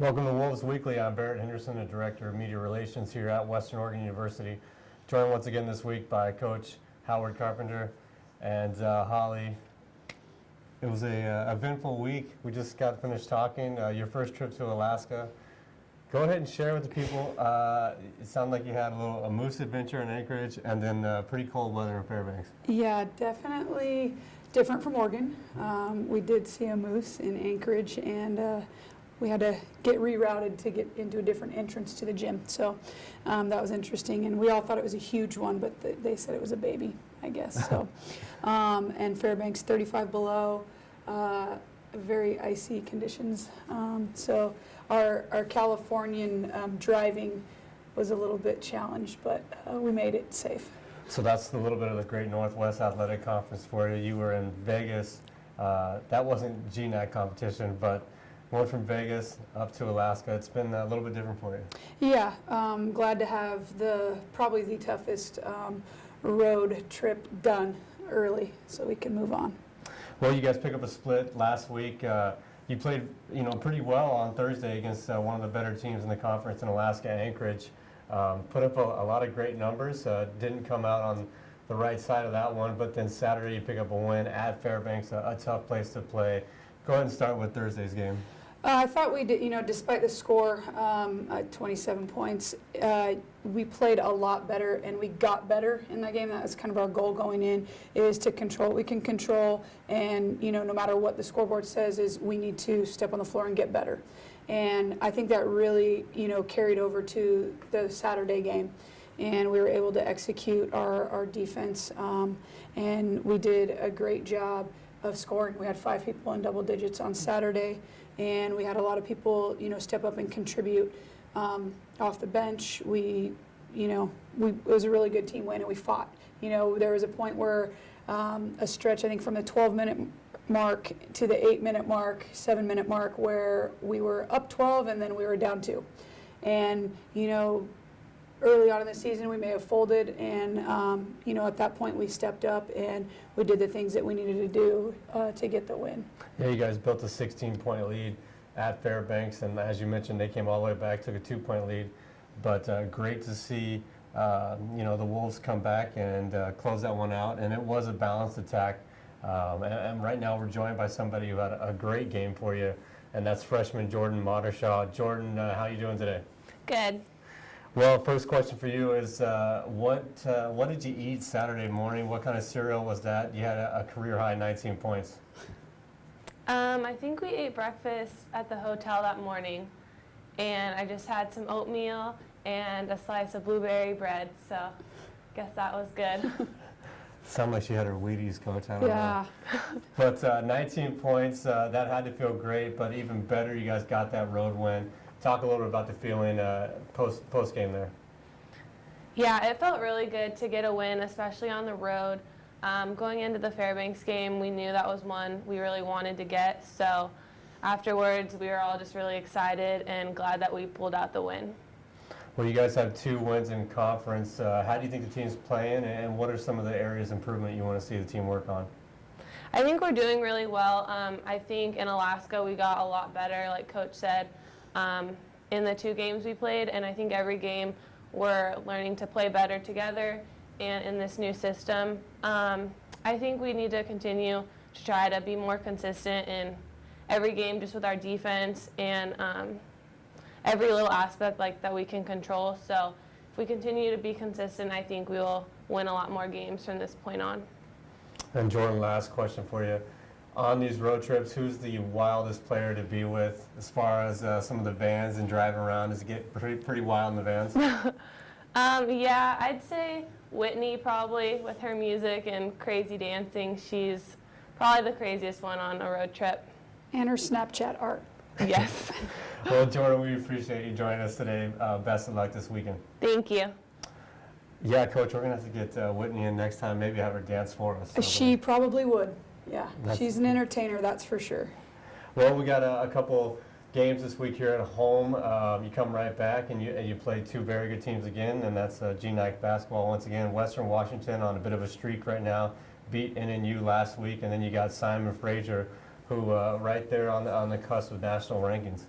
Welcome to Wolves Weekly. I'm Barrett Henderson, the Director of Media Relations here at Western Oregon University. Joined once again this week by Coach Howard Carpenter and Holly. It was a eventful week. We just got finished talking. Your first trip to Alaska. Go ahead and share with the people. It sounded like you had a moose adventure in Anchorage and then pretty cold weather in Fairbanks. Yeah, definitely different from Oregon. We did see a moose in Anchorage, and we had to get rerouted to get into a different entrance to the gym. So that was interesting, and we all thought it was a huge one, but they said it was a baby, I guess. So, and Fairbanks, 35 below, very icy conditions. So our Californian driving was a little bit challenged, but we made it safe. So that's a little bit of the Great Northwest Athletic Conference for you. You were in Vegas. That wasn't GNAC competition, but going from Vegas up to Alaska, it's been a little bit different for you. Yeah, glad to have probably the toughest road trip done early so we can move on. Well, you guys pick up a split last week. You played, pretty well on Thursday against one of the better teams in the conference in Alaska, Anchorage. Put up a lot of great numbers. Didn't come out on the right side of that one, but then Saturday you pick up a win at Fairbanks, a tough place to play. Go ahead and start with Thursday's game. I thought we did, despite the score at 27 points, we played a lot better and we got better in that game. That was kind of our goal going in, is to control what we can control, and no matter what the scoreboard says, is we need to step on the floor and get better. And I think that really, carried over to the Saturday game. And we were able to execute our defense, and we did a great job of scoring. We had 5 people in double digits on Saturday, and we had a lot of people, step up and contribute off the bench. It was a really good team win, and we fought. There was a point where a stretch, I think, from the 12-minute mark to the 8-minute mark, 7-minute mark, where we were up 12 and then we were down 2. And, early on in the season, we may have folded, and at that point we stepped up and we did the things that we needed to do to get the win. Yeah, you guys built a 16-point lead at Fairbanks, and as you mentioned, they came all the way back, took a 2-point lead. But great to see, the Wolves come back and close that one out, and it was a balanced attack. And right now we're joined by somebody who had a great game for you, and that's freshman Jordan Modershaw. Jordan, how are you doing today? Good. Well, first question for you is, what did you eat Saturday morning? What kind of cereal was that? You had a career-high 19 points. I think we ate breakfast at the hotel that morning, and I just had some oatmeal and a slice of blueberry bread, so guess that was good. Sound like she had her Wheaties, Coach. I don't Yeah. know. But 19 points, that had to feel great, but even better, you guys got that road win. Talk a little bit about the feeling post game there. Yeah, it felt really good to get a win, especially on the road. Going into the Fairbanks game, we knew that was one we really wanted to get, so afterwards we were all just really excited and glad that we pulled out the win. Well, you guys have 2 wins in conference. How do you think the team's playing, and what are some of the areas of improvement you want to see the team work on? I think we're doing really well. I think in Alaska we got a lot better, like Coach said, in the 2 games we played, and I think every game we're learning to play better together and in this new system. I think we need to continue to try to be more consistent in every game, just with our defense and every little aspect that we can control. So if we continue to be consistent, I think we will win a lot more games from this point on. And Jordan, last question for you. On these road trips, who's the wildest player to be with as far as some of the vans and driving around? Does it get pretty wild in the vans? Yeah, I'd say Whitney, probably, with her music and crazy dancing. She's probably the craziest one on a road trip. And her Snapchat art. Yes. Well, Jordan, we appreciate you joining us today. Best of luck this weekend. Thank you. Yeah, Coach, we're going to have to get Whitney in next time, maybe have her dance for us. She probably would. Yeah, she's an entertainer, that's for sure. Well, we got a couple games this week here at home. You come right back and you play 2 very good teams again, and that's GNAC basketball once again. Western Washington on a bit of a streak right now, beat NNU last week, and then you got Simon Fraser, who right there on the cusp of national rankings.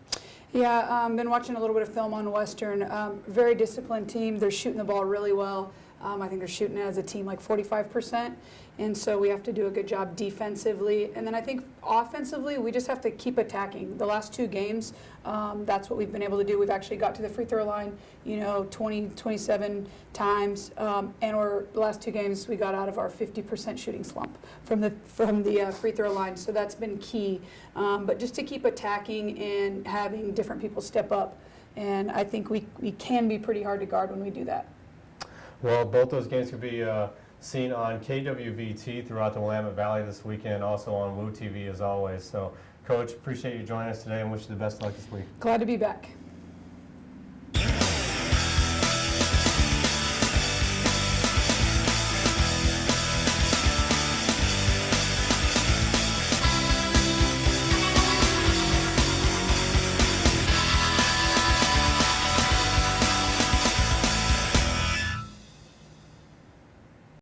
Yeah, been watching a little bit of film on Western. Very disciplined team. They're shooting the ball really well. I think they're shooting as a team like 45%. And so we have to do a good job defensively. And then I think offensively, we just have to keep attacking. The last 2 games, that's what we've been able to do. We've actually got to the free throw line, 27 times. And the last 2 games, we got out of our 50% shooting slump from the free throw line. So that's been key. But just to keep attacking and having different people step up. And I think we can be pretty hard to guard when we do that. Well, both those games could be seen on KWVT throughout the Willamette Valley this weekend, also on Woo TV as always. So, Coach, appreciate you joining us today and wish you the best of luck this week. Glad to be back.